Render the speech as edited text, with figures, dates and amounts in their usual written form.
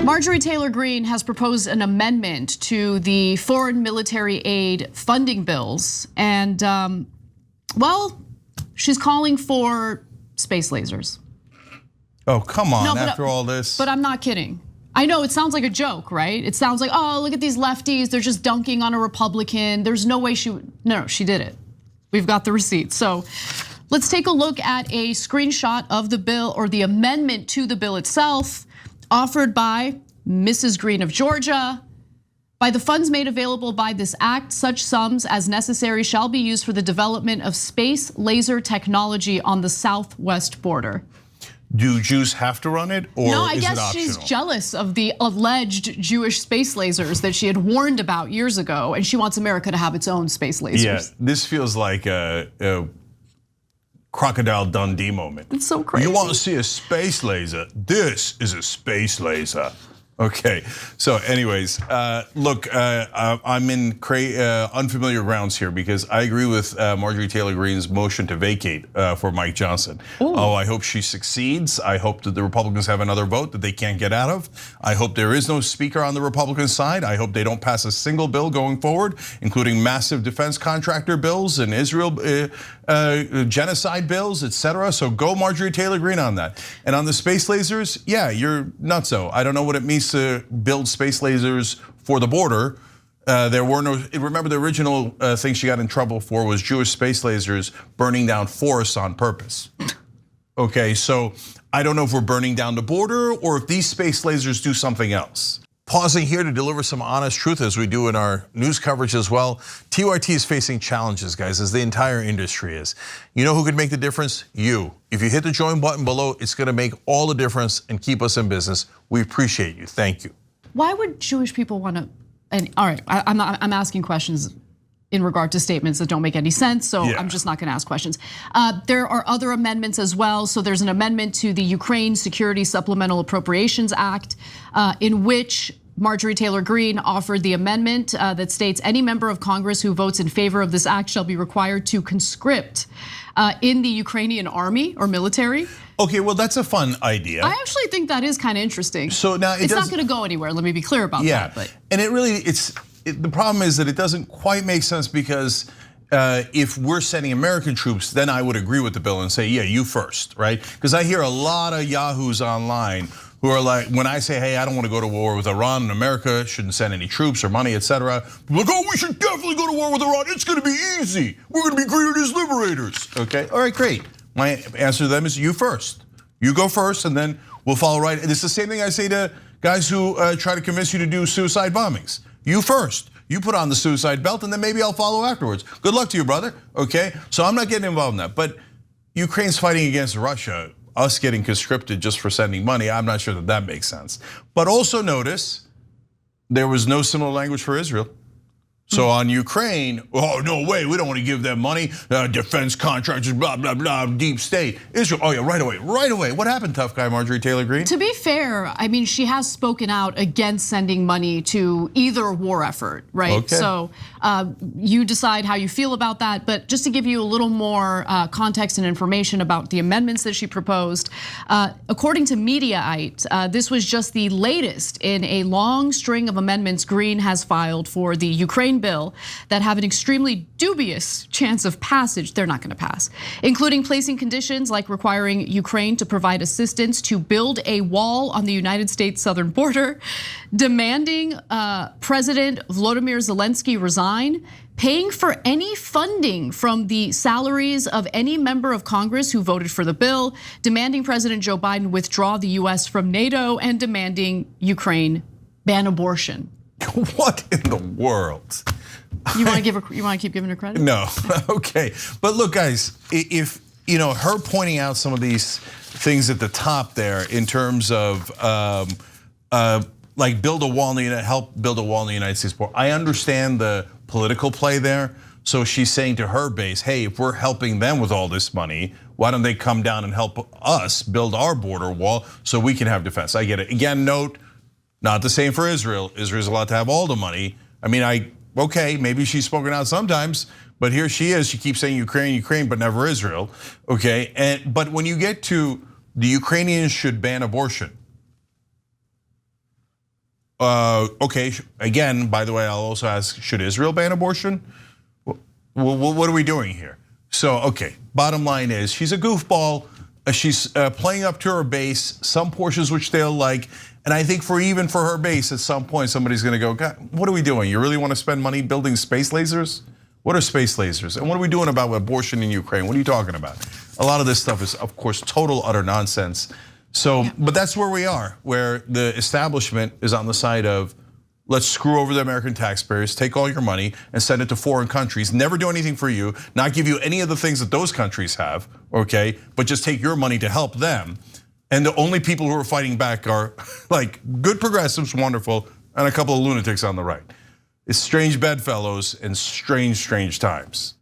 Marjorie Taylor Greene has proposed an amendment to the foreign military aid funding bills. And, well, she's calling for space lasers. Oh, come on, after all this. But I'm not kidding. I know it sounds like a joke, right? It sounds like, oh, look at these lefties, they're just dunking on a Republican. There's no way she would, no, she did it. We've got the receipt. So let's take a look at a screenshot of the bill, or the amendment to the bill itself, offered by Mrs. Greene of Georgia. By the funds made available by this act, such sums as necessary shall be used for the development of space laser technology on the southwest border. Do Jews have to run it, or no, I is guess it optional? She's jealous of the alleged Jewish space lasers that she had warned about years ago, and she wants America to have its own space lasers. Yeah, this feels like a Crocodile Dundee moment. It's so crazy. You want to see a space laser? This is a space laser. Okay, so anyways, look, I'm in unfamiliar grounds here because I agree with Marjorie Taylor Greene's motion to vacate for Mike Johnson. Ooh. Oh, I hope she succeeds. I hope that the Republicans have another vote that they can't get out of. I hope there is no speaker on the Republican side. I hope they don't pass a single bill going forward, including massive defense contractor bills and Israel genocide bills, etc. So go Marjorie Taylor Greene on that. And on the space lasers, yeah, you're nutso. I don't know what it means to build space lasers for the border. There were no, remember the original thing she got in trouble for was Jewish space lasers burning down forests on purpose. Okay, so I don't know if we're burning down the border or if these space lasers do something else. Pausing here to deliver some honest truth as we do in our news coverage as well. TYT is facing challenges, guys, as the entire industry is. You know who could make the difference? You. If you hit the join button below, it's gonna make all the difference and keep us in business. We appreciate you, thank you. Why would Jewish people wanna, and all right, I'm asking questions in regard to statements that don't make any sense, so yeah. I'm just not gonna ask questions. There are other amendments as well. So there's an amendment to the Ukraine Security Supplemental Appropriations Act in which Marjorie Taylor Greene offered the amendment that states any member of Congress who votes in favor of this act shall be required to conscript in the Ukrainian army or military. Okay, well that's a fun idea. I actually think that is kind of interesting. So now it's not going to go anywhere. Let me be clear about that. But. And it really, the problem is that it doesn't quite make sense because if we're sending American troops, then I would agree with the bill and say, yeah, you first, right? Because I hear a lot of yahoos online who are like, when I say, hey, I don't want to go to war with Iran and America shouldn't send any troops or money, etc. Like, oh, we should definitely go to war with Iran. It's going to be easy. We're going to be greeted as liberators. Okay, all right, great. My answer to them is you first. You go first, and then we'll follow right. And it's the same thing I say to guys who try to convince you to do suicide bombings. You first. You put on the suicide belt, and then maybe I'll follow afterwards. Good luck to you, brother. Okay, so I'm not getting involved in that. But Ukraine's fighting against Russia. Us getting conscripted just for sending money, I'm not sure that that makes sense. But also notice, there was no similar language for Israel. So on Ukraine, oh, no way, we don't want to give them money. Defense contractors, blah, blah, blah, deep state. Israel, oh yeah, right away. What happened, tough guy Marjorie Taylor Greene? To be fair, I mean, she has spoken out against sending money to either war effort, right? Okay. So you decide how you feel about that. But just to give you a little more context and information about the amendments that she proposed, according to Mediaite, this was just the latest in a long string of amendments Greene has filed for the Ukraine bill that have an extremely dubious chance of passage. They're not going to pass, including placing conditions like requiring Ukraine to provide assistance to build a wall on the United States southern border, demanding President Volodymyr Zelensky resign, paying for any funding from the salaries of any member of Congress who voted for the bill, demanding President Joe Biden withdraw the US from NATO, and demanding Ukraine ban abortion. What in the world? You want to keep giving her credit? No, okay. But look, guys, if her pointing out some of these things at the top there in terms of like build a wall in the help build a wall in the United States border. I understand the political play there. So she's saying to her base, hey, if we're helping them with all this money, why don't they come down and help us build our border wall so we can have defense? I get it. Again, note. Not the same for Israel. Israel's allowed to have all the money. I mean, okay, maybe she's spoken out sometimes, but here she is. She keeps saying Ukraine, but never Israel. Okay, but when you get to the Ukrainians should ban abortion, Okay, again, by the way, I'll also ask, should Israel ban abortion? What are we doing here? So, okay, bottom line is she's a goofball. She's playing up to her base, some portions which they'll like. And I think even for her base, at some point, somebody's gonna go, God, what are we doing? You really wanna spend money building space lasers? What are space lasers? And what are we doing about abortion in Ukraine? What are you talking about? A lot of this stuff is, of course, total, utter nonsense. So, but that's where we are, where the establishment is on the side of, let's screw over the American taxpayers, take all your money and send it to foreign countries, never do anything for you, not give you any of the things that those countries have, okay? But just take your money to help them. And the only people who are fighting back are like good progressives, wonderful, and a couple of lunatics on the right. It's strange bedfellows and strange, strange times.